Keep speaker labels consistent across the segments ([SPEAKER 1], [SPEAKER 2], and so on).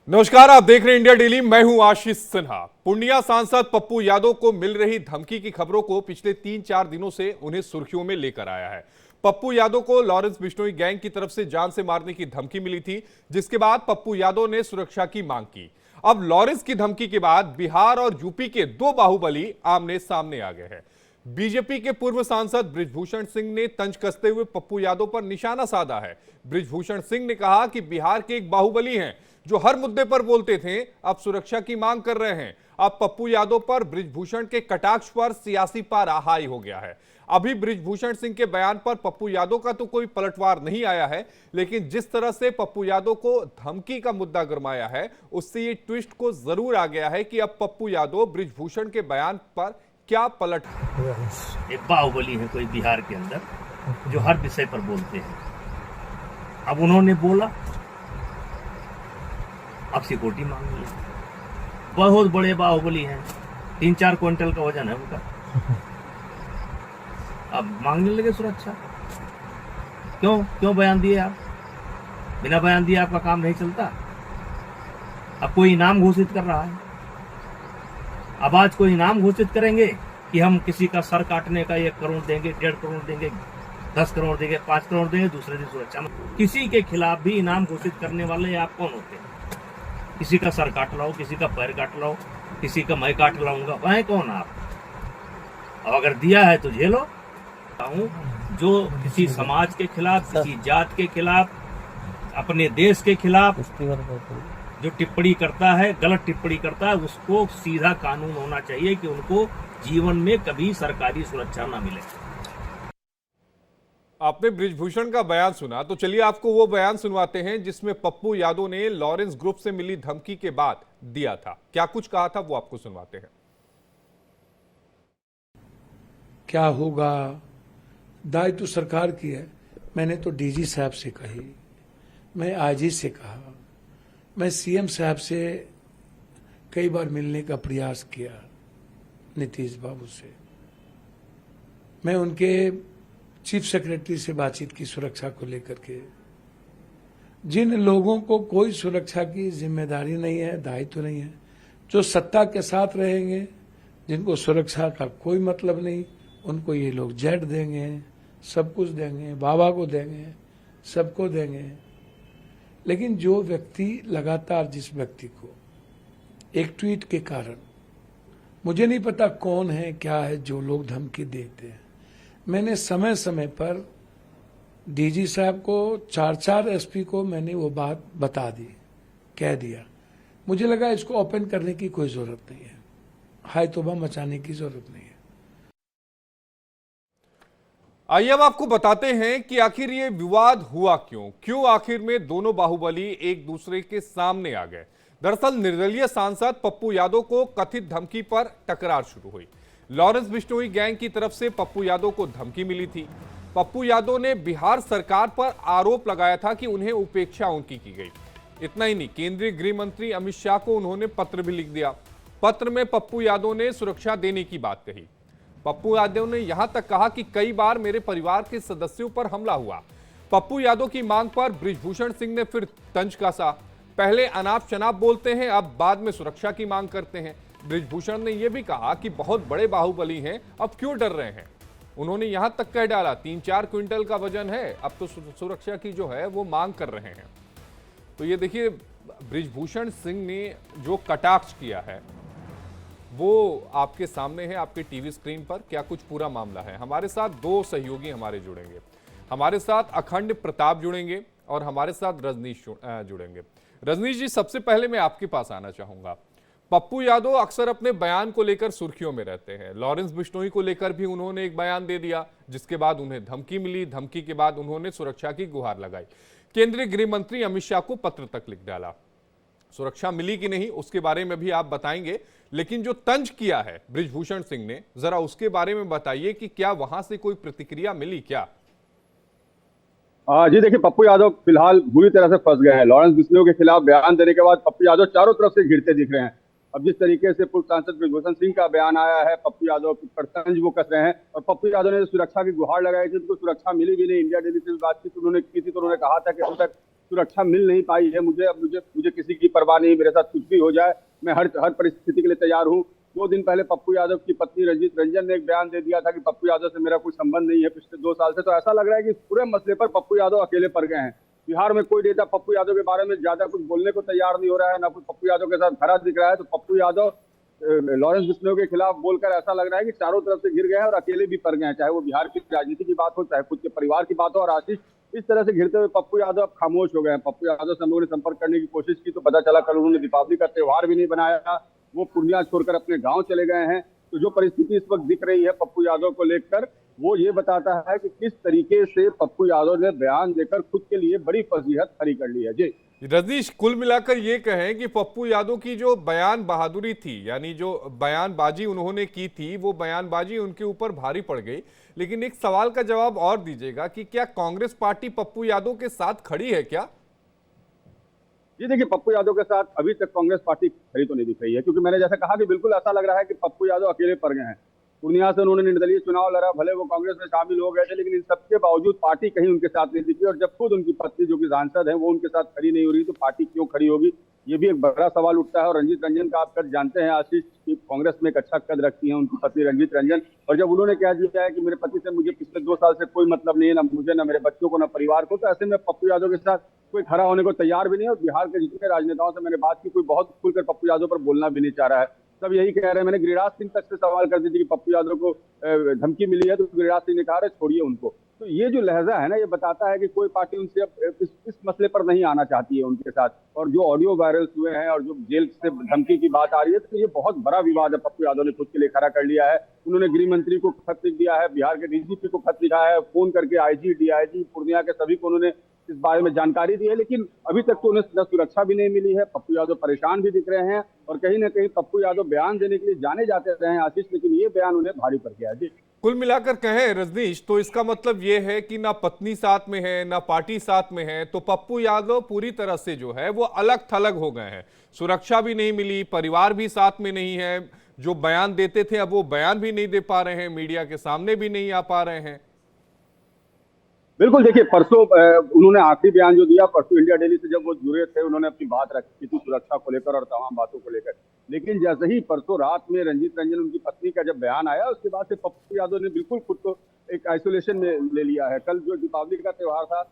[SPEAKER 1] नमस्कार, आप देख रहे हैं इंडिया डेली। मैं हूं आशीष सिन्हा। पूर्णिया सांसद पप्पू यादव को मिल रही धमकी की खबरों को पिछले 3-4 दिनों से उन्हें सुर्खियों में लेकर आया है। पप्पू यादव को लॉरेंस बिश्नोई गैंग की तरफ से जान से मारने की धमकी मिली थी, जिसके बाद पप्पू यादव ने सुरक्षा की मांग की। अब लॉरेंस की धमकी के बाद बिहार और यूपी के दो बाहुबली आमने सामने आ गए हैं। बीजेपी के पूर्व सांसद बृजभूषण सिंह ने तंज कसते हुए पप्पू यादव पर निशाना साधा है। बृजभूषण सिंह ने कहा कि बिहार के एक बाहुबली हैं जो हर मुद्दे पर बोलते थे, अब सुरक्षा की मांग कर रहे हैं। अब पप्पू यादव पर बृजभूषण के कटाक्ष पर सियासी पारा हाई हो गया है। अभी बृजभूषण सिंह के बयान पर पप्पू यादव का तो कोई पलटवार नहीं आया है, लेकिन जिस तरह से पप्पू यादव को धमकी का मुद्दा गरमाया है, उससे ये ट्विस्ट को जरूर आ गया है कि अब पप्पू यादव बृजभूषण के बयान पर क्या पलट।
[SPEAKER 2] एक बाहुबली है कोई बिहार के अंदर जो हर विषय पर बोलते हैं। अब उन्होंने बोला, अब सिक्योरिटी मांग ली। बहुत बड़े बाहुबली हैं, 3-4 क्विंटल का वजन है उनका। अब मांगने लगे सुरक्षा। क्यों बयान दिए आप? बिना बयान दिए आपका काम नहीं चलता। अब कोई इनाम घोषित कर रहा है। अब आज कोई इनाम घोषित करेंगे कि हम किसी का सर काटने का 1 करोड़ देंगे, 1.5 करोड़ देंगे, 10 करोड़ देंगे, 5 करोड़ देंगे, दूसरे दिन सुरक्षा। किसी के खिलाफ भी इनाम घोषित करने वाले आप कौन होते हैं? किसी का सर काट लाओ, किसी का पैर काट लाओ, किसी का मैं काट लाऊंगा, वह कौन आप? अब अगर दिया है तो झेलो। जो किसी समाज के खिलाफ, किसी जात के खिलाफ, अपने देश के खिलाफ जो टिप्पणी करता है, गलत टिप्पणी करता है, उसको सीधा कानून होना चाहिए कि उनको जीवन में कभी सरकारी सुरक्षा ना मिले।
[SPEAKER 1] आपने बृजभूषण का बयान सुना, तो चलिए आपको वो बयान सुनवाते हैं जिसमें पप्पू यादव ने लॉरेंस ग्रुप से मिली धमकी के बाद दिया था। क्या कुछ कहा था वो आपको सुनवाते हैं।
[SPEAKER 3] क्या होगा, दायित्व तो सरकार की है। मैंने तो डीजी साहब से कही, मैं आईजी से कहा, मैं सीएम साहब से कई बार मिलने का प्रयास किया, नीतीश बाबू से। मैं उनके चीफ सेक्रेटरी से बातचीत की सुरक्षा को लेकर के। जिन लोगों को कोई सुरक्षा की जिम्मेदारी नहीं है, दायित्व नहीं है, जो सत्ता के साथ रहेंगे, जिनको सुरक्षा का कोई मतलब नहीं, उनको ये लोग जेट देंगे, सब कुछ देंगे, बाबा को देंगे, सबको देंगे। लेकिन जो व्यक्ति लगातार, जिस व्यक्ति को एक ट्वीट के कारण, मुझे नहीं पता कौन है क्या है, जो लोग धमकी देते हैं, मैंने समय समय पर डीजी साहब को, 4-4 एसपी को मैंने वो बात बता दी, कह दिया। मुझे लगा इसको ओपन करने की कोई जरूरत नहीं है, हाय तौबा मचाने की जरूरत नहीं है।
[SPEAKER 1] आइए अब आपको बताते हैं कि आखिर ये विवाद हुआ क्यों आखिर में दोनों बाहुबली एक दूसरे के सामने आ गए। दरअसल निर्दलीय सांसद पप्पू यादव को कथित धमकी पर टकरार शुरू हुई। लॉरेंस बिश्नोई गैंग की तरफ से पप्पू यादव को धमकी मिली थी। पप्पू यादव ने बिहार सरकार पर आरोप लगाया था कि उन्हें उपेक्षा उनकी की गई। इतना ही नहीं, केंद्रीय गृह मंत्री अमित शाह को उन्होंने पत्र भी लिख दिया। पत्र में पप्पू यादव ने सुरक्षा देने की बात कही। पप्पू यादव ने यहां तक कहा कि कई बार मेरे परिवार के सदस्यों पर हमला हुआ। पप्पू यादव की मांग पर बृजभूषण सिंह ने फिर तंज कसा। पहले अनाप शनाप बोलते हैं, अब बाद में सुरक्षा की मांग करते हैं। बृजभूषण ने यह भी कहा कि बहुत बड़े बाहुबली हैं, अब क्यों डर रहे हैं। उन्होंने यहां तक कह डाला, 3-4 क्विंटल का वजन है, अब तो सुरक्षा की जो है वो मांग कर रहे हैं। तो ये देखिए, बृजभूषण सिंह ने जो कटाक्ष किया है वो आपके सामने है, आपके टीवी स्क्रीन पर। क्या कुछ पूरा मामला है। हमारे साथ 2 सहयोगी हमारे जुड़ेंगे। हमारे साथ अखंड प्रताप जुड़ेंगे और हमारे साथ रजनीश जुड़ेंगे। रजनीश जी, सबसे पहले मैं आपके पास आना चाहूंगा। पप्पू यादव अक्सर अपने बयान को लेकर सुर्खियों में रहते हैं। लॉरेंस बिश्नोई को लेकर भी उन्होंने एक बयान दे दिया, जिसके बाद उन्हें धमकी मिली। धमकी के बाद उन्होंने सुरक्षा की गुहार लगाई। केंद्रीय गृह मंत्री अमित शाह को पत्र तक लिख डाला। सुरक्षा मिली कि नहीं उसके बारे में भी आप बताएंगे, लेकिन जो तंज किया है बृजभूषण सिंह ने, जरा उसके बारे में बताइए कि क्या वहां से कोई प्रतिक्रिया मिली क्या?
[SPEAKER 4] जी देखिए, पप्पू यादव फिलहाल बुरी तरह से फंस गए हैं। लॉरेंस बिश्नोई के खिलाफ बयान देने के बाद पप्पू यादव चारों तरफ से घिरते दिख रहे हैं। अब जिस तरीके से पूर्व सांसद बृजभूषण सिंह का बयान आया है, पप्पू यादव पर तंज वो कस रहे हैं। और पप्पू यादव ने सुरक्षा की गुहार लगाई थी, उनको सुरक्षा मिली भी नहीं। इंडिया डेली से बातचीत उन्होंने की थी तो उन्होंने कहा था कि अब तक सुरक्षा मिल नहीं पाई है। मुझे अब मुझे किसी की परवाह नहीं, मेरे साथ कुछ भी हो जाए, मैं हर हर परिस्थिति के लिए तैयार हूँ। 2 दिन पहले पप्पू यादव की पत्नी रंजीत रंजन ने एक बयान दे दिया था कि पप्पू यादव से मेरा कोई संबंध नहीं है पिछले 2 साल से। तो ऐसा लग रहा है कि इस पूरे मसले पर पप्पू यादव अकेले पड़ गए हैं। बिहार में कोई नेता पप्पू यादव के बारे में ज्यादा कुछ बोलने को तैयार नहीं हो रहा है, ना कुछ पप्पू यादव के साथ खड़ा दिख रहा है। तो पप्पू यादव लॉरेंस बिश्नोई के खिलाफ बोलकर ऐसा लग रहा है कि चारों तरफ से घिर गए हैं और अकेले भी पड़ गए हैं, चाहे वो बिहार की राजनीति की बात हो, चाहे खुद के परिवार की बात हो। और आशीष, इस तरह से घिरते हुए पप्पू यादव अब खामोश हो गए हैं। पप्पू यादव से हम लोगों ने संपर्क करने की कोशिश की तो पता चला कल उन्होंने दीपावली का त्योहार भी नहीं बनाया, वो पूर्णिया छोड़कर अपने गांव चले गए हैं। तो जो परिस्थिति इस वक्त दिख रही है पप्पू यादव को लेकर, वो ये बताता है कि किस तरीके से पप्पू यादव ने बयान देकर खुद के लिए बड़ी फजीहत खड़ी कर ली है। जी
[SPEAKER 1] रजनीश, कुल मिलाकर ये कहें कि पप्पू यादव की जो बयान बहादुरी थी, यानी जो बयानबाजी उन्होंने की थी, वो बयानबाजी उनके ऊपर भारी पड़ गई। लेकिन एक सवाल का जवाब और दीजिएगा कि क्या कांग्रेस पार्टी पप्पू यादव के साथ खड़ी है क्या?
[SPEAKER 4] जी देखिए, पप्पू यादव के साथ अभी तक कांग्रेस पार्टी खड़ी तो नहीं दिख रही है, क्योंकि मैंने जैसा कहा कि बिल्कुल ऐसा लग रहा है कि पप्पू यादव अकेले पड़ गए हैं। पूर्णिया से उन्होंने निर्दलीय चुनाव लड़ा, भले वो कांग्रेस में शामिल हो गए थे, लेकिन इन सबके बावजूद पार्टी कहीं उनके साथ नहीं दिखी। और जब खुद उनकी पत्नी जो कि सांसद है वो उनके साथ खड़ी नहीं हो रही, तो पार्टी क्यों खड़ी होगी, ये भी एक बड़ा सवाल उठता है। और रंजीत रंजन का आप कद जानते हैं आशीष, की कांग्रेस में एक अच्छा कद रखती हैं उनकी पत्नी रंजीत रंजन। और जब उन्होंने कह दिया है कि मेरे पति से मुझे पिछले 2 साल से कोई मतलब नहीं है, ना मुझे, ना मेरे बच्चों को, ना परिवार को, तो ऐसे में पप्पू यादव के साथ कोई खड़ा होने को तैयार भी नहीं है। और बिहार के जितने राजनेताओं से मैंने बात की, कोई बहुत खुलकर पप्पू यादव पर बोलना भी नहीं चाह रहा है। सब यही कह रहे हैं। मैंने गिरिराज सिंह तक से सवाल कर दी थी कि पप्पू यादव को धमकी मिली है, तो गिरिराज सिंह ने कहा छोड़िए उनको। तो ये जो लहजा है ना, ये बताता है कि कोई पार्टी उनसे अब इस मसले पर नहीं आना चाहती है उनके साथ। और जो ऑडियो वायरल हुए हैं और जो जेल से धमकी की बात आ रही है, तो ये बहुत बड़ा विवाद है पप्पू यादव ने खुद के लिए खड़ा कर लिया है। उन्होंने गृह मंत्री को खत लिख दिया है, बिहार के डीजीपी को खत लिखा है, फोन करके आईजी, डीआईजी, पूर्णिया के सभी को उन्होंने इस बारे में जानकारी दी है। लेकिन अभी तक तो उन्हें न सुरक्षा भी नहीं मिली है। पप्पू यादव परेशान भी दिख रहे हैं और कहीं ना कहीं पप्पू यादव बयान देने के लिए जाने जाते रहे हैं आशीष, लेकिन ये बयान उन्हें भारी पड़ गया है। जी
[SPEAKER 1] कुल मिलाकर कहें रजनीश, तो इसका मतलब ये है कि ना पत्नी साथ में है, ना पार्टी साथ में है, तो पप्पू यादव पूरी तरह से जो है वो अलग थलग हो गए हैं। सुरक्षा भी नहीं मिली, परिवार भी साथ में नहीं है, जो बयान देते थे अब वो बयान भी नहीं दे पा रहे हैं, मीडिया के सामने भी नहीं आ पा रहे हैं।
[SPEAKER 4] बिल्कुल, देखिए परसों उन्होंने आखिरी बयान जो दिया, परसों इंडिया डेली से जब वो जुड़े थे, उन्होंने अपनी बात रखी थी सुरक्षा को लेकर और तमाम बातों को लेकर। लेकिन जैसे ही परसों रात में रंजीत रंजन उनकी पत्नी का जब बयान आया, उसके बाद से पप्पू यादव ने बिल्कुल खुद को एक आइसोलेशन में ले लिया है। कल जो दीपावली का त्योहार था,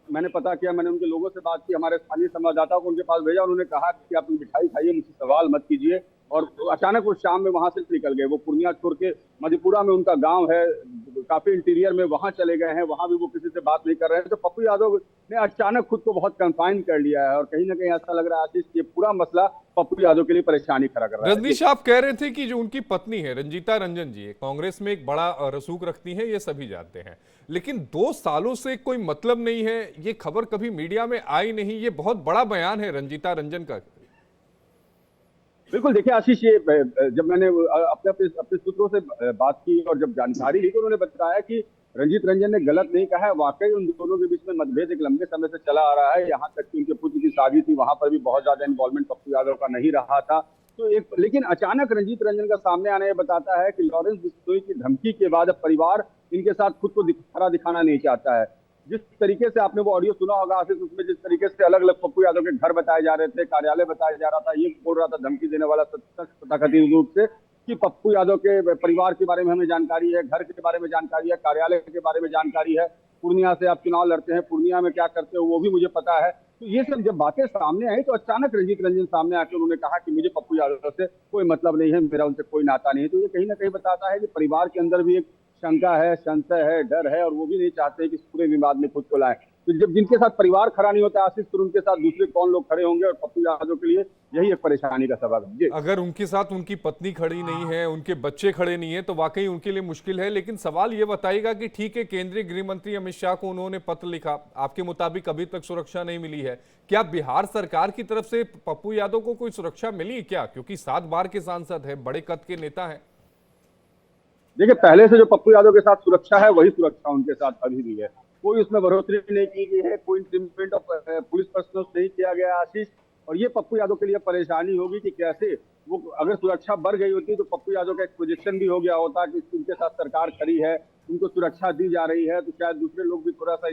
[SPEAKER 4] मैंने पता किया, मैंने उनके लोगों से बात की, हमारे स्थानीय संवाददाताओं को उनके पास भेजा। उन्होंने कहा कि आप मिठाई खाइए, मुझसे सवाल मत कीजिए। और अचानक वो शाम में वहां से निकल गए। वो पूर्णिया छोड़ के मधेपुरा में उनका गांव है, काफी इंटीरियर में, वहां चले गए हैं, वहां भी वो किसी से बात नहीं कर रहे हैं। तो पप्पू यादव ने अचानक खुद को बहुत कंफाइन कर लिया है और कहीं ना कहीं ऐसा लग रहा है आशीष, ये पूरा मसला पप्पू यादव के लिए परेशानी खड़ा कर रहा है।
[SPEAKER 1] रजनीश, आप कह रहे थे कि जो उनकी पत्नी है रंजीता रंजन जी, कांग्रेस में एक बड़ा रसूख रखती हैं, ये सभी जानते हैं, लेकिन 2 सालों से कोई मतलब नहीं है, ये खबर कभी मीडिया में आई नहीं। ये बहुत बड़ा बयान है रंजीता रंजन का।
[SPEAKER 4] बिल्कुल, देखिए आशीष, ये जब मैंने अपने सूत्रों से बात की और जब जानकारी ली, तो उन्होंने बताया कि रंजीत रंजन ने गलत नहीं कहा है। वाकई उन दोनों के बीच में मतभेद एक लंबे समय से चला आ रहा है। यहाँ तक कि उनके पुत्र की शादी थी, वहां पर भी बहुत ज्यादा इन्वॉल्वमेंट पप्पू यादव का नहीं रहा था। तो लेकिन अचानक रंजीत रंजन का सामने आना ये बताता है कि लॉरेंस बिश्नोई की धमकी के बाद अब परिवार इनके साथ खुद को खरा दिखाना नहीं चाहता है। जिस तरीके से आपने वो ऑडियो सुना होगा आशीष, उसमें जिस तरीके से अलग अलग पप्पू यादव के घर बताए जा रहे थे, कार्यालय बताया जा रहा था, ये बोल रहा था धमकी देने वाला तथाकथित रूप से कि पप्पू यादव के परिवार के बारे में हमें जानकारी है, घर के बारे में जानकारी है, कार्यालय के बारे में जानकारी है, पूर्णिया से आप चुनाव लड़ते हैं, पूर्णिया में क्या करते हो वो भी मुझे पता है। तो ये सब जब बातें सामने आई, तो अचानक रंजीत रंजन सामने आकर उन्होंने कहा कि मुझे पप्पू यादव से कोई मतलब नहीं है, मेरा उनसे कोई नाता नहीं है। तो ये कहीं ना कहीं बताता है कि परिवार के अंदर भी एक शंका है, संशय है, डर है, और वो भी नहीं चाहते कि इस पूरे विवाद में खुद को लाए। तो जब जिनके साथ परिवार खड़ा नहीं होता आशीष, तो उनके साथ दूसरे कौन लोग खड़े होंगे, और पप्पू यादव के लिए यही एक परेशानी का सबब है।
[SPEAKER 1] अगर उनके साथ उनकी पत्नी खड़ी नहीं है, उनके बच्चे खड़े नहीं है, तो वाकई उनके लिए मुश्किल है। लेकिन सवाल ये बताइएगा कि ठीक है, केंद्रीय गृह मंत्री अमित शाह को उन्होंने पत्र लिखा, आपके मुताबिक अभी तक सुरक्षा नहीं मिली है। क्या बिहार सरकार की तरफ से पप्पू यादव को कोई सुरक्षा मिली क्या? क्योंकि 7 बार के सांसद है, बड़े कद के नेता है।
[SPEAKER 4] देखिए, पहले से जो पप्पू यादव के साथ सुरक्षा है, वही सुरक्षा उनके साथ अभी भी है। कोई उसमें बढ़ोतरी नहीं की गई है, कोई इंक्रीमेंट ऑफ पुलिस पर्सनल नहीं किया गया आशीष। और ये पप्पू यादव के लिए परेशानी होगी कि कैसे वो, अगर सुरक्षा बढ़ गई होती तो पप्पू यादव का एक प्रोजेक्शन भी हो गया होता कि उनके साथ सरकार खड़ी है, उनको सुरक्षा दी जा रही है, तो शायद दूसरे लोग भी थोड़ा सा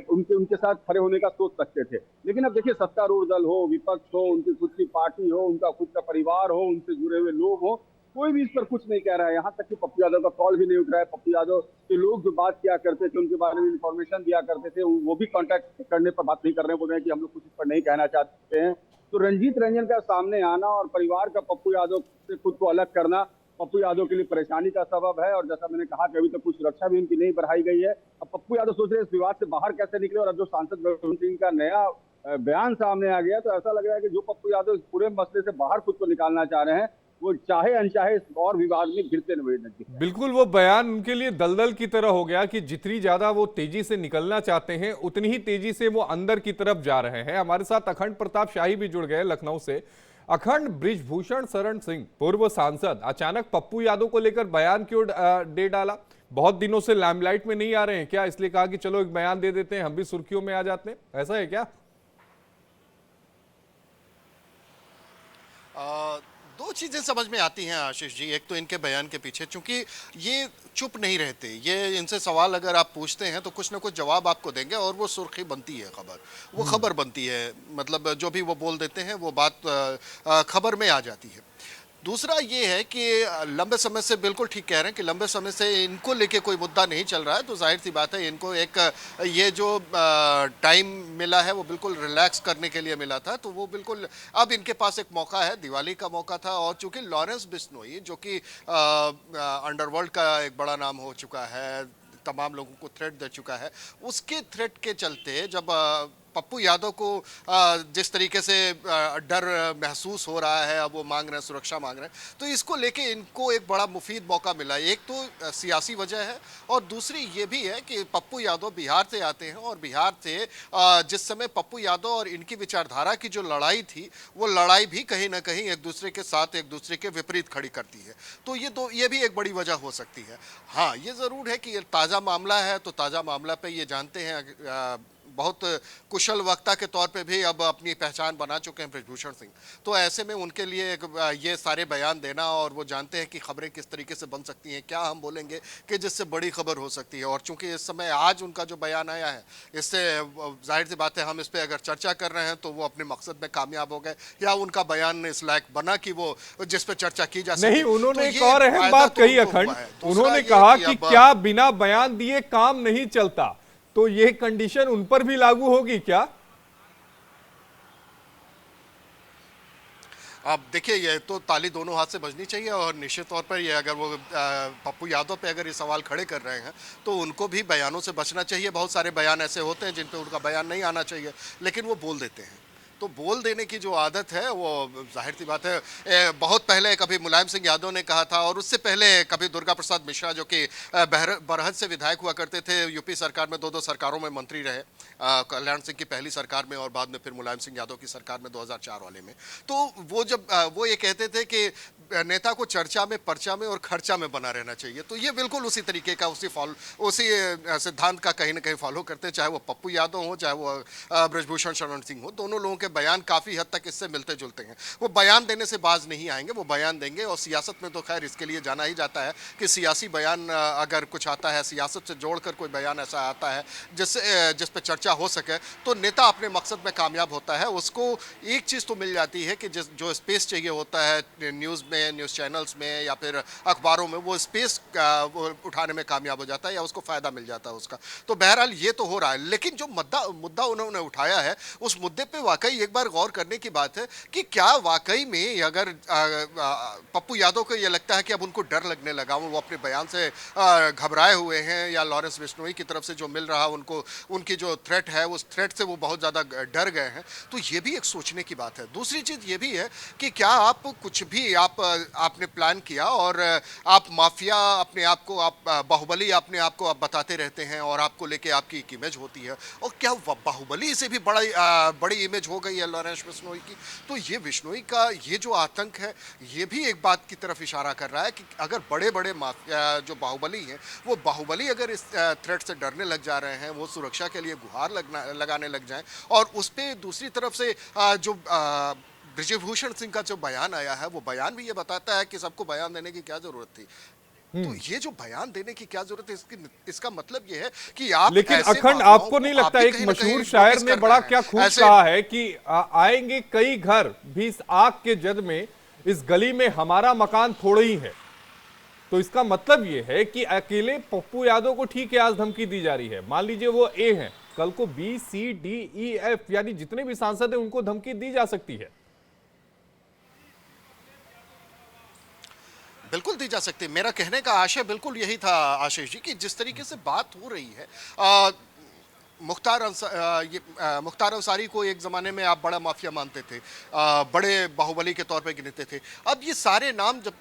[SPEAKER 4] उनके उनके साथ खड़े होने का सोच सकते थे। लेकिन अब देखिए, सत्तारूढ़ दल हो, विपक्ष हो, उनकी खुद की पार्टी हो, उनका खुद का परिवार हो, उनसे जुड़े हुए लोग हो, कोई भी इस पर कुछ नहीं कह रहा है। यहाँ तक कि पप्पू यादव का कॉल भी नहीं उठ रहा है। पप्पू यादव के लोग जो बात किया करते थे, उनके बारे में इंफॉर्मेशन दिया करते थे, वो भी कांटेक्ट करने पर बात नहीं कर रहे हैं, बोल रहे हैं कि हम लोग कुछ इस पर नहीं कहना चाहते हैं। तो रंजीत रंजन का सामने आना और परिवार का पप्पू यादव से खुद को अलग करना पप्पू यादव के लिए परेशानी का सबब है। और जैसा मैंने कहा कि अभी तक कुछ सुरक्षा भी उनकी नहीं बढ़ाई गई है। अब पप्पू यादव सोच रहे हैं इस विवाद से बाहर कैसे निकले, और अब जो सांसद ब्रजभूषण सिंह का नया बयान सामने आ गया, तो ऐसा लग रहा है कि जो पप्पू यादव इस पूरे मसले से बाहर खुद को निकालना चाह रहे हैं, वो चाहे अनचाहे इस और विवाद में गिरते नजर दिख रहे हैं।
[SPEAKER 1] बिल्कुल, वो बयान उनके लिए दलदल की तरह हो गया कि जितनी ज्यादा वो तेजी से निकलना चाहते हैं, उतनी ही तेजी से वो अंदर की तरफ जा रहे हैं। हमारे साथ अखंड प्रताप शाही भी जुड़ गए लखनऊ से। अखंड, ब्रिजभूषण शरण सिंह पूर्व सांसद अचानक पप्पू यादव को लेकर बयान क्यों दे डाला? बहुत दिनों से लाइमलाइट में नहीं आ रहे हैं क्या, इसलिए कहा कि चलो एक बयान दे देते हैं, हम भी सुर्खियों में आ जाते हैं, ऐसा है क्या?
[SPEAKER 5] दो चीज़ें समझ में आती हैं आशीष जी। एक तो इनके बयान के पीछे, चूंकि ये चुप नहीं रहते, ये इनसे सवाल अगर आप पूछते हैं तो कुछ ना कुछ जवाब आपको देंगे और वो सुर्खी बनती है, खबर वो खबर बनती है। मतलब जो भी वो बोल देते हैं वो बात खबर में आ जाती है। दूसरा ये है कि लंबे समय से, बिल्कुल ठीक कह रहे हैं कि लंबे समय से इनको लेके कोई मुद्दा नहीं चल रहा है, तो जाहिर सी बात है इनको एक ये जो टाइम मिला है वो बिल्कुल रिलैक्स करने के लिए मिला था, तो वो बिल्कुल अब इनके पास एक मौका है, दिवाली का मौका था। और चूंकि लॉरेंस बिश्नोई जो कि अंडरवर्ल्ड का एक बड़ा नाम हो चुका है, तमाम लोगों को थ्रेट दे चुका है, उसके थ्रेट के चलते जब पप्पू यादव को जिस तरीके से डर महसूस हो रहा है, अब वो मांग रहे हैं, सुरक्षा मांग रहे हैं, तो इसको लेके इनको एक बड़ा मुफीद मौका मिला। एक तो सियासी वजह है और दूसरी ये भी है कि पप्पू यादव बिहार से आते हैं और बिहार से जिस समय पप्पू यादव और इनकी विचारधारा की जो लड़ाई थी, वो लड़ाई भी कहीं ना कहीं एक दूसरे के साथ, एक दूसरे के विपरीत खड़ी करती है। तो ये भी एक बड़ी वजह हो सकती है। हाँ, ये ज़रूर है कि ये ताज़ा मामला है, तो ताज़ा मामला पे ये जानते हैं बहुत कुशल वक्ता के तौर पे भी अब अपनी पहचान बना चुके हैं ब्रिजभूषण सिंह। तो ऐसे में उनके लिए ये सारे बयान देना, और वो जानते हैं कि खबरें किस तरीके से बन सकती हैं, क्या हम बोलेंगे कि जिससे बड़ी खबर हो सकती है। और चूंकि इस समय आज उनका जो बयान आया है, इससे जाहिर सी बात है हम इस पर अगर चर्चा कर रहे हैं तो वो अपने मकसद में कामयाब हो गए, या उनका बयान इस लायक बना कि वो जिस पे चर्चा की जा सके।
[SPEAKER 1] नहीं, उन्होंने
[SPEAKER 5] तो
[SPEAKER 1] एक और अहम बात कही अखंड, उन्होंने कहा कि क्या बिना बयान दिए काम नहीं चलता, तो ये कंडीशन उन पर भी लागू होगी क्या?
[SPEAKER 5] अब देखिए, ये तो ताली दोनों हाथ से बजनी चाहिए, और निश्चित तौर पर ये अगर वो पप्पू यादव पे अगर ये सवाल खड़े कर रहे हैं तो उनको भी बयानों से बचना चाहिए। बहुत सारे बयान ऐसे होते हैं जिन पे उनका बयान नहीं आना चाहिए, लेकिन वो बोल देते हैं। तो बोल देने की जो आदत है वो जाहिर सी बात है, बहुत पहले कभी मुलायम सिंह यादव ने कहा था, और उससे पहले कभी दुर्गा प्रसाद मिश्रा जो कि बरहज से विधायक हुआ करते थे, यूपी सरकार में दो सरकारों में मंत्री रहे, कल्याण सिंह की पहली सरकार में और बाद में फिर मुलायम सिंह यादव की सरकार में 2004 वाले में। तो वो जब वो ये कहते थे कि नेता को चर्चा में, पर्चा में और खर्चा में बना रहना चाहिए, तो ये बिल्कुल उसी तरीके का, उसी सिद्धांत का कहीं ना कहीं फॉलो करते हैं, चाहे वो पप्पू यादव हो, चाहे वो ब्रजभूषण शरण सिंह हो। दोनों लोगों के बयान काफी हद तक इससे मिलते जुलते हैं। वो बयान देने से बाज नहीं आएंगे, वो बयान देंगे। और सियासत में तो खैर इसके लिए जाना ही जाता है कि सियासी बयान अगर कुछ आता है, सियासत से जोड़कर कोई बयान ऐसा आता है जिस पे चर्चा हो सके, तो नेता अपने मकसद में कामयाब होता है। उसको एक चीज तो मिल जाती है कि जो स्पेस चाहिए होता है न्यूज में, न्यूज चैनल्स में या फिर अखबारों में, वो स्पेस उठाने में कामयाब हो जाता है, या उसको फायदा मिल जाता है उसका। तो बहरहाल ये तो हो रहा है, लेकिन जो मुद्दा उन्होंने उठाया है, उस मुद्दे पे वाकई एक बार गौर करने की बात है कि क्या वाकई में अगर पप्पू यादव को ये लगता है कि अब उनको डर लगने लगा, वो अपने बयान से घबराए हुए हैं, या लॉरेंस बिश्नोई की तरफ से जो मिल रहा उनको, उनकी जो थ्रेट है, उस थ्रेट से वो बहुत ज़्यादा डर गए हैं, तो ये भी एक सोचने की बात है। दूसरी चीज़ ये भी है कि क्या आप कुछ भी आपने प्लान किया और आप माफिया अपने आप को, आप बाहुबली अपने आप को आप बताते रहते हैं, और आपको लेके आपकी एक इमेज होती है, और क्या बाहुबली से भी बड़ी इमेज हो गई है लॉरेंस बिश्नोई की? तो ये बिश्नोई का ये जो आतंक है, ये भी एक बात की तरफ इशारा कर रहा है कि अगर बड़े बड़े माफिया जो बाहुबली हैं, वो बाहुबली अगर इस थ्रेट से डरने लग जा रहे हैं, वो सुरक्षा के लिए गुहार लगाने लग जाएं, और उस पर दूसरी तरफ से जो ब्रिजभूषण सिंह का जो बयान आया है, वो बयान भी ये बताता है कि सबको बयान देने की क्या जरूरत थी। तो ये जो बयान देने की क्या जरूरत है, इसका मतलब ये है कि आप
[SPEAKER 1] लेकिन
[SPEAKER 5] ऐसे
[SPEAKER 1] अखंड,
[SPEAKER 5] मामलों
[SPEAKER 1] आपको
[SPEAKER 5] को
[SPEAKER 1] नहीं
[SPEAKER 5] आप
[SPEAKER 1] लगता
[SPEAKER 5] भी
[SPEAKER 1] एक
[SPEAKER 5] कहीं ना कहीं
[SPEAKER 1] मशहूर शायर
[SPEAKER 5] नोटिस
[SPEAKER 1] ने
[SPEAKER 5] कर
[SPEAKER 1] बड़ा
[SPEAKER 5] रहे हैं?
[SPEAKER 1] क्या खूब
[SPEAKER 5] ऐसे
[SPEAKER 1] कहा है कि आएंगे कई घर भी इस आग के जद में, इस गली में हमारा मकान थोड़ा ही है। तो इसका मतलब ये है कि अकेले पप्पू यादव को ठीक है आज धमकी दी जा रही है, मान लीजिए वो ए हैं, कल को B C D E F यानी जितने भी सांसद हैं उनको धमकी दी जा सकती है।
[SPEAKER 5] बिल्कुल दी जा सकती है। मेरा कहने का आशय बिल्कुल यही था आशीष जी, कि जिस तरीके से बात हो रही है, मुख्तार अंसारी को एक ज़माने में आप बड़ा माफिया मानते थे, बड़े बाहुबली के तौर पे गिनते थे। अब ये सारे नाम जब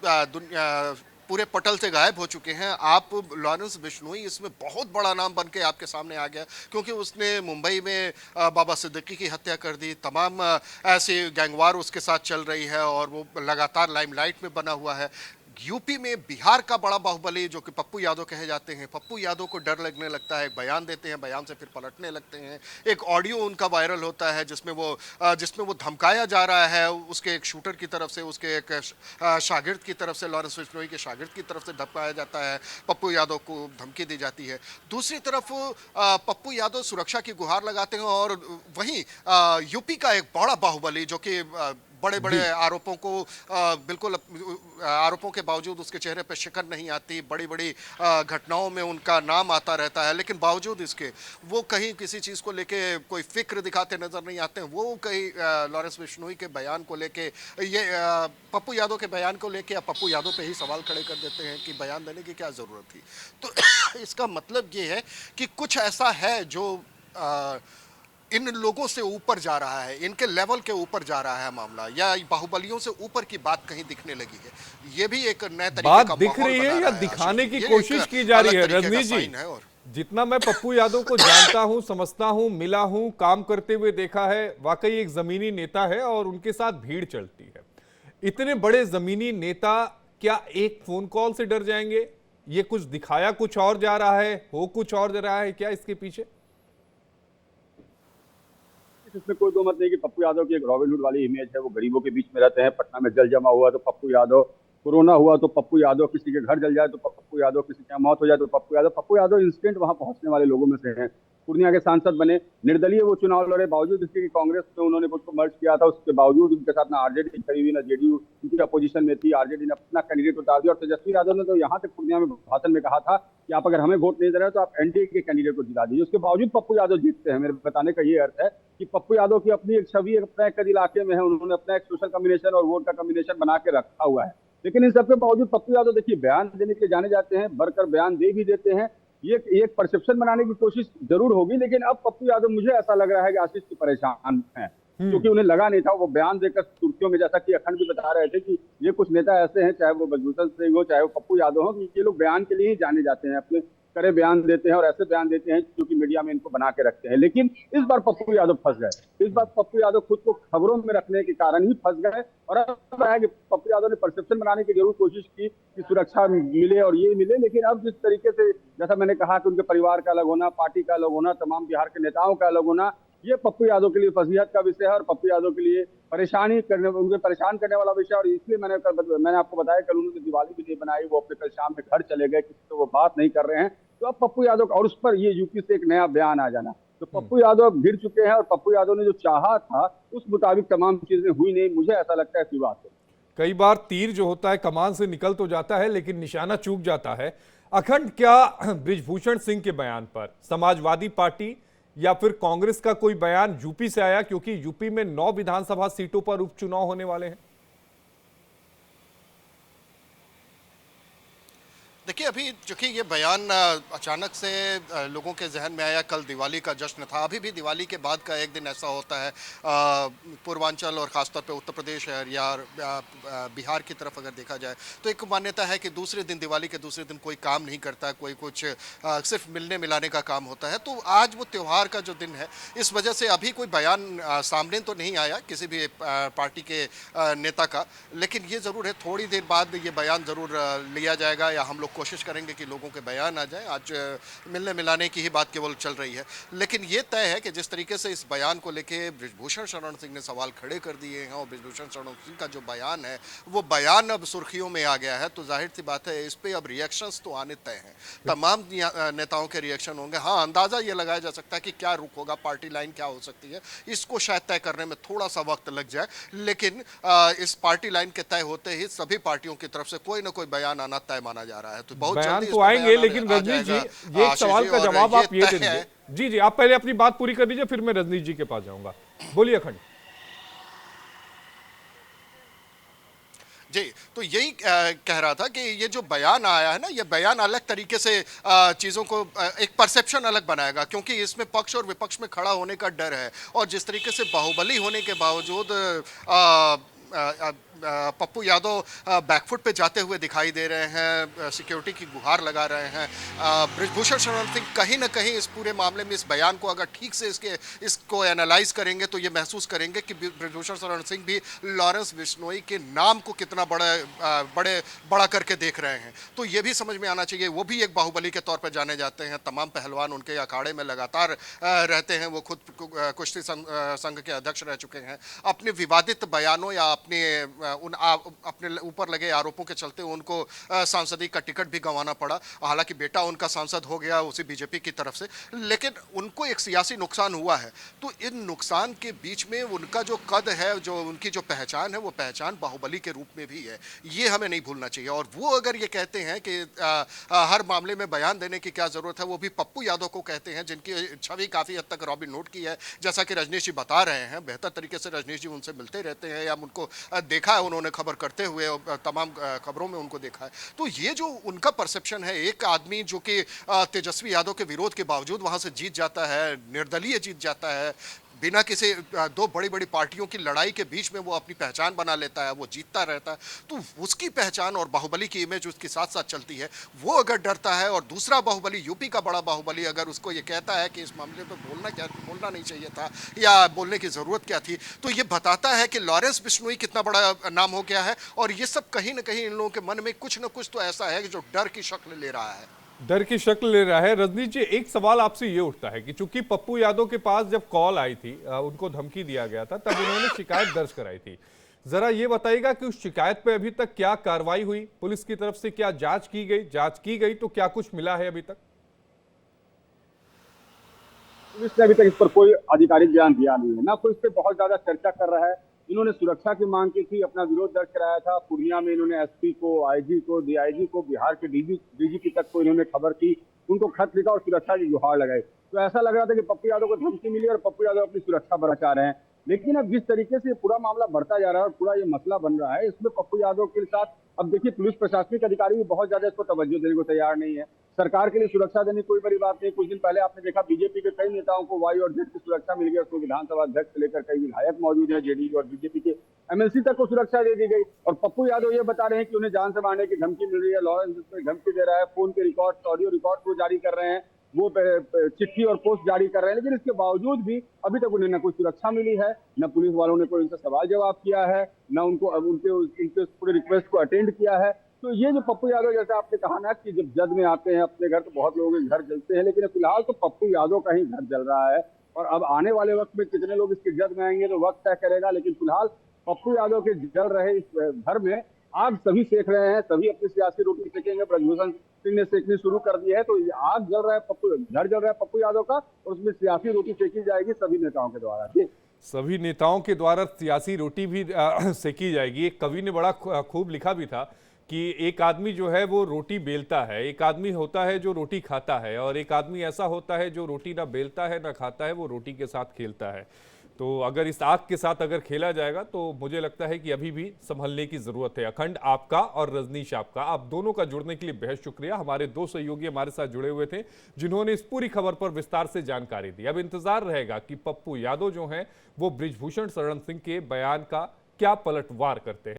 [SPEAKER 5] पूरे पटल से गायब हो चुके हैं, आप लॉरेंस बिश्नोई इसमें बहुत बड़ा नाम बन के आपके सामने आ गया, क्योंकि उसने मुंबई में बाबा सिद्दीकी की हत्या कर दी। तमाम ऐसे गैंगवार उसके साथ चल रही है और वो लगातार लाइमलाइट में बना हुआ है। यूपी में बिहार का बड़ा बाहुबली जो कि पप्पू यादव कहे जाते हैं, पप्पू यादव को डर लगने लगता है, बयान देते हैं, बयान से फिर पलटने लगते हैं। एक ऑडियो उनका वायरल होता है जिसमें वो धमकाया जा रहा है, उसके एक शूटर की तरफ से, उसके एक शागिर्द की तरफ से, लॉरेंस बिश्नोई के शागिर्द की तरफ से धमकाया जाता है, पप्पू यादव को धमकी दी जाती है। दूसरी तरफ पप्पू यादव सुरक्षा की गुहार लगाते हैं, और वहीं यूपी का एक बड़ा बाहुबली जो कि बड़े बड़े आरोपों को बिल्कुल आरोपों के बावजूद उसके चेहरे पर शिकन नहीं आती, बड़ी बड़ी घटनाओं में उनका नाम आता रहता है, लेकिन बावजूद इसके वो कहीं किसी चीज़ को लेके कोई फिक्र दिखाते नजर नहीं आते हैं। वो कहीं लॉरेंस बिश्नोई के बयान को लेके, ये पप्पू यादव के बयान को लेके, या पप्पू यादव पे ही सवाल खड़े कर देते हैं कि बयान देने की क्या ज़रूरत थी। तो इसका मतलब ये है कि कुछ ऐसा है जो इन लोगों से ऊपर जा रहा है, इनके लेवल के ऊपर जा रहा है मामला, या बाहुबलियों से ऊपर की बात कहीं दिखने लगी है। ये भी एक नए तरीके
[SPEAKER 1] बात
[SPEAKER 5] का
[SPEAKER 1] दिख
[SPEAKER 5] माहौल
[SPEAKER 1] रही
[SPEAKER 5] बना
[SPEAKER 1] है
[SPEAKER 5] रहा
[SPEAKER 1] या
[SPEAKER 5] है
[SPEAKER 1] दिखाने
[SPEAKER 5] आशीष।
[SPEAKER 1] की
[SPEAKER 5] ये
[SPEAKER 1] कोशिश
[SPEAKER 5] एक
[SPEAKER 1] की जा रही है?
[SPEAKER 5] अलग तरीके का
[SPEAKER 1] रजनीश जी,
[SPEAKER 5] साइन है। और
[SPEAKER 1] जितना मैं पप्पू यादव को जानता हूं, समझता हूं, मिला हूं, काम करते हुए देखा है, वाकई एक जमीनी नेता है और उनके साथ भीड़ चलती है। इतने बड़े जमीनी नेता क्या एक फोन कॉल से डर जाएंगे? ये कुछ दिखाया कुछ और जा रहा है, हो कुछ और जा रहा है क्या इसके पीछे?
[SPEAKER 4] इसमें कोई दो मत नहीं कि पप्पू यादव की एक रॉबिनहुड वाली इमेज है। वो गरीबों के बीच में रहते हैं। पटना में जल जमा हुआ तो पप्पू यादव, कोरोना हुआ तो पप्पू यादव, किसी के घर जल जाए तो पप्पू यादव, किसी की मौत हो जाए तो पप्पू यादव इंस्टेंट वहां पहुंचने वाले लोगों में से हैं। पूर्णिया के सांसद बने, निर्दलीय वो चुनाव लड़े, बावजूद इसके कि कांग्रेस में उन्होंने खुद को मर्ज किया था, उसके बावजूद उनके साथ ना आरजेडी खड़ी हुई ना जेडीयू, उनकी अपोजिशन में थी। आरजेडी ने अपना कैंडिडेट उतार दिया, और तेजस्वी यादव ने तो यहाँ तक पूर्णिया में भाषण में कहा था कि आप अगर हमें वोट नहीं दे रहे तो आप एनडीए के कैंडिडेट को जिता दीजिए। उसके बावजूद पप्पू यादव जीतते हैं। मेरे बताने का ये अर्थ है कि पप्पू यादव की अपनी एक छवि अपना एक इलाके में है, उन्होंने अपना एक सोशल कम्बिनेशन और वोट का कम्बिनेशन बना के रखा हुआ है। लेकिन इन सबके बावजूद पप्पू यादव देखिए बयान देने के लिए जाने जाते हैं, बढ़कर बयान दे भी देते हैं। ये एक परसेप्शन बनाने की कोशिश जरूर होगी, लेकिन अब पप्पू यादव मुझे ऐसा लग रहा है कि आशीष की परेशान है, क्योंकि उन्हें लगा नहीं था वो बयान देकर सुर्खियों में, जैसा कि अखंड भी बता रहे थे कि ये कुछ नेता ऐसे हैं, चाहे वो बजभूषण सिंह हो चाहे वो पप्पू यादव हो, कि ये लोग बयान के लिए ही जाने जाते हैं, अपने करे बयान देते हैं और ऐसे बयान देते हैं जो कि मीडिया में इनको बना के रखते हैं। लेकिन इस बार पप्पू यादव फंस गए। इस बार पप्पू यादव खुद को खबरों में रखने के कारण ही फंस गए, और अब है कि पप्पू यादव ने परसेप्शन बनाने की जरूर कोशिश की कि सुरक्षा मिले और ये मिले, लेकिन अब जिस तरीके से, जैसा मैंने कहा कि उनके परिवार का अलग होना, पार्टी का अलग होना, तमाम बिहार के नेताओं का अलग होना, ये पप्पू यादव के लिए फजीहत का विषय है और पप्पू यादव के लिए उनको परेशान करने वाला विषय। और इसलिए मैंने आपको बताया कल उन्होंने दिवाली भी नहीं बनाई, वो अपने कल शाम में घर चले गए, किसी से वो बात नहीं कर रहे हैं। तो अब पप्पू यादव, और उस पर ये यूपी से एक नया बयान आ जाना, तो पप्पू यादव गिर चुके हैं, और पप्पू यादव ने जो चाहा था उस मुताबिक तमाम चीजें हुई नहीं। मुझे ऐसा लगता है इसी बात से
[SPEAKER 1] कई बार तीर जो होता है कमान से निकल तो जाता है लेकिन निशाना चूक जाता है। अखंड, क्या बृजभूषण सिंह के बयान पर समाजवादी पार्टी या फिर कांग्रेस का कोई बयान यूपी से आया? क्योंकि यूपी में 9 विधानसभा सीटों पर उपचुनाव होने वाले हैं।
[SPEAKER 5] देखिए, अभी जो कि ये बयान अचानक से लोगों के जहन में आया, कल दिवाली का जश्न था। अभी भी दिवाली के बाद का एक दिन ऐसा होता है पूर्वांचल और ख़ासतौर पे उत्तर प्रदेश या बिहार की तरफ अगर देखा जाए तो एक मान्यता है कि दूसरे दिन, दिवाली के दूसरे दिन कोई काम नहीं करता, कोई कुछ सिर्फ मिलने मिलाने का काम होता है। तो आज वो त्यौहार का जो दिन है, इस वजह से अभी कोई बयान सामने तो नहीं आया किसी भी पार्टी के नेता का, लेकिन ये ज़रूर है थोड़ी देर बाद ये बयान ज़रूर लिया जाएगा या हम लोग कोशिश करेंगे कि लोगों के बयान आ जाए। आज मिलने मिलाने की ही बात केवल चल रही है, लेकिन ये तय है कि जिस तरीके से इस बयान को लेके बृजभूषण शरण सिंह ने सवाल खड़े कर दिए हैं और बृजभूषण शरण सिंह का जो बयान है वो बयान अब सुर्खियों में आ गया है, तो जाहिर सी बात है इस पे अब रिएक्शंस तो आने तय हैं। तमाम नेताओं के रिएक्शन होंगे। हाँ, अंदाजा ये लगाया जा सकता है कि क्या रुख होगा, पार्टी लाइन क्या हो सकती है, इसको शायद तय करने में थोड़ा सा वक्त लग जाए, लेकिन इस पार्टी लाइन के तय होते ही सभी पार्टियों की तरफ से कोई ना कोई बयान आना तय माना जा रहा है। तो बहुत
[SPEAKER 1] बयान
[SPEAKER 5] जल्दी
[SPEAKER 1] तो आएंगे, लेकिन रजनीश जी ये एक सवाल का जवाब आप ये दे दीजिए। जी जी, आप पहले अपनी बात पूरी कर दीजिए, फिर मैं रजनीश जी के पास जाऊंगा। बोलिए अखंड
[SPEAKER 5] जी। तो यही कह रहा था कि ये जो बयान आया है ना, ये बयान अलग तरीके से चीज़ों को एक परसेप्शन अलग बनाएगा, क्योंकि इसमें पक्ष और विपक्ष में खड़ा होने का डर है। और जिस तरीके से बाहुबली होने के बावजूद पप्पू यादव बैकफुट पे जाते हुए दिखाई दे रहे हैं, सिक्योरिटी की गुहार लगा रहे हैं। बृजभूषण शरण सिंह कहीं ना कहीं इस पूरे मामले में, इस बयान को अगर ठीक से इसको एनालाइज करेंगे तो ये महसूस करेंगे कि बृजभूषण शरण सिंह भी लॉरेंस बिश्नोई के नाम को कितना बड़ा करके देख रहे हैं। तो ये भी समझ में आना चाहिए, वो भी एक बाहुबली के तौर पर जाने जाते हैं। तमाम पहलवान उनके अखाड़े में लगातार रहते हैं। वो खुद कुश्ती संघ के अध्यक्ष रह चुके हैं। अपने विवादित बयानों या अपने ऊपर लगे आरोपों के चलते उनको सांसदी का टिकट भी गंवाना पड़ा। हालांकि बेटा उनका सांसद हो गया उसी बीजेपी की तरफ से, लेकिन उनको एक सियासी नुकसान हुआ है। तो इन नुकसान के बीच में उनका जो कद है, जो उनकी जो पहचान है, वो पहचान बाहुबली के रूप में भी है। ये हमें नहीं भूलना चाहिए। और वो अगर ये कहते हैं कि हर मामले में बयान देने की क्या जरूरत है, वो भी पप्पू यादव को कहते हैं, जिनकी छवि काफी हद तक रॉबिन हुड की है, जैसा कि रजनीश जी बता रहे हैं। बेहतर तरीके से रजनीश जी उनसे मिलते रहते हैं या उनको देखा है उन्होंने खबर करते हुए, तमाम खबरों में उनको देखा है। तो ये जो उनका परसेप्शन है, एक आदमी जो कि तेजस्वी यादव के विरोध के बावजूद वहां से जीत जाता है, निर्दलीय जीत जाता है, बिना किसी दो बड़ी बड़ी पार्टियों की लड़ाई के बीच में वो अपनी पहचान बना लेता है, वो जीतता रहता है। तो उसकी पहचान और बाहुबली की इमेज उसके साथ साथ चलती है। वो अगर डरता है और दूसरा बाहुबली, यूपी का बड़ा बाहुबली, अगर उसको ये कहता है कि इस मामले पर बोलना नहीं चाहिए था या बोलने की जरूरत क्या थी, तो ये बताता है कि लॉरेंस बिश्नोई कितना बड़ा नाम हो गया है। और ये सब कहीं ना कहीं इन लोगों के मन में कुछ ना कुछ तो ऐसा है जो डर की शक्ल ले रहा है,
[SPEAKER 1] डर की शक्ल ले रहा है। रजनीश जी, एक सवाल आपसे ये उठता है कि चूंकि पप्पू यादव के पास जब कॉल आई थी, उनको धमकी दिया गया था, तब उन्होंने शिकायत दर्ज कराई थी। जरा ये बताइएगा कि उस शिकायत पे अभी तक क्या कार्रवाई हुई, पुलिस की तरफ से क्या जांच की गई तो क्या कुछ मिला है अभी तक?
[SPEAKER 4] पुलिस ने अभी तक इस पर कोई आधिकारिक बयान दिया नहीं है, ना कोई इस पर बहुत ज्यादा चर्चा कर रहा है। इन्होंने सुरक्षा की मांग की थी, अपना विरोध दर्ज कराया था। पूर्णिया में इन्होंने एसपी को, आईजी को, डीआईजी को, बिहार के डीजीपी तक को इन्होंने खबर की, उनको खत लिखा और सुरक्षा की गुहार लगाई। तो ऐसा लग रहा था कि पप्पू यादव को धमकी मिली और पप्पू यादव अपनी सुरक्षा बचा रहे हैं। लेकिन अब जिस तरीके से पूरा मामला बढ़ता जा रहा है और पूरा ये मसला बन रहा है, इसमें पप्पू यादव के साथ अब देखिए पुलिस प्रशासनिक अधिकारी भी बहुत ज्यादा इसको तवज्जो देने को तैयार नहीं है। सरकार के लिए सुरक्षा देने कोई बड़ी बात नहीं। कुछ दिन पहले आपने देखा बीजेपी के कई नेताओं को वायु और जेट की सुरक्षा मिल गई, उसमें विधानसभा अध्यक्ष से लेकर कई विधायक मौजूद है, जेडीयू और बीजेपी के एमएलसी तक को सुरक्षा दे दी गई। और पप्पू यादव ये बता रहे हैं कि उन्हें जान से मारने की धमकी मिल रही है, लॉरेंस बिश्नोई धमकी दे रहा है, फोन के रिकॉर्ड, ऑडियो रिकॉर्ड वो जारी कर रहे हैं, वो चिट्ठी और पोस्ट जारी कर रहे हैं। लेकिन इसके बावजूद भी अभी तक उन्हें न कोई सुरक्षा मिली है, न पुलिस वालों ने कोई उनसे सवाल जवाब किया है, न उनको उनके पूरे रिक्वेस्ट को अटेंड किया है। तो ये जो पप्पू यादव, जैसे आपने कहा ना कि जब जद में आते हैं अपने घर तो बहुत लोगों के घर जलते हैं, लेकिन फिलहाल तो पप्पू यादव का ही घर जल रहा है। और अब आने वाले वक्त में कितने लोग इसके जद में आएंगे तो वक्त तय करेगा। लेकिन फिलहाल पप्पू यादव के जल रहे इस घर में आग सभी सेक रहे हैं, सभी अपनी सियासी रोटी सेकेंगे। बृजभूषण सिंह ने सेकनी शुरू कर दी है, तो ये आग जल रहा है, घर जल रहा है पप्पू यादव का, और उसमें सियासी रोटी सेकी जाएगी सभी नेताओं के द्वारा।
[SPEAKER 1] सभी नेताओं के द्वारा सियासी रोटी भी सेकी जाएगी। एक कवि ने बड़ा खूब लिखा भी था कि एक आदमी जो है वो रोटी बेलता है, एक आदमी होता है जो रोटी खाता है, और एक आदमी ऐसा होता है जो रोटी ना बेलता है ना खाता है, वो रोटी के साथ खेलता है। तो अगर इस आग के साथ अगर खेला जाएगा तो मुझे लगता है कि अभी भी संभलने की जरूरत है। अखंड आपका और रजनीश आपका, आप दोनों का जुड़ने के लिए बेहद शुक्रिया। हमारे दो सहयोगी हमारे साथ जुड़े हुए थे जिन्होंने इस पूरी खबर पर विस्तार से जानकारी दी। अब इंतजार रहेगा कि पप्पू यादव जो हैं वो बृजभूषण शरण सिंह के बयान का क्या पलटवार करते हैं।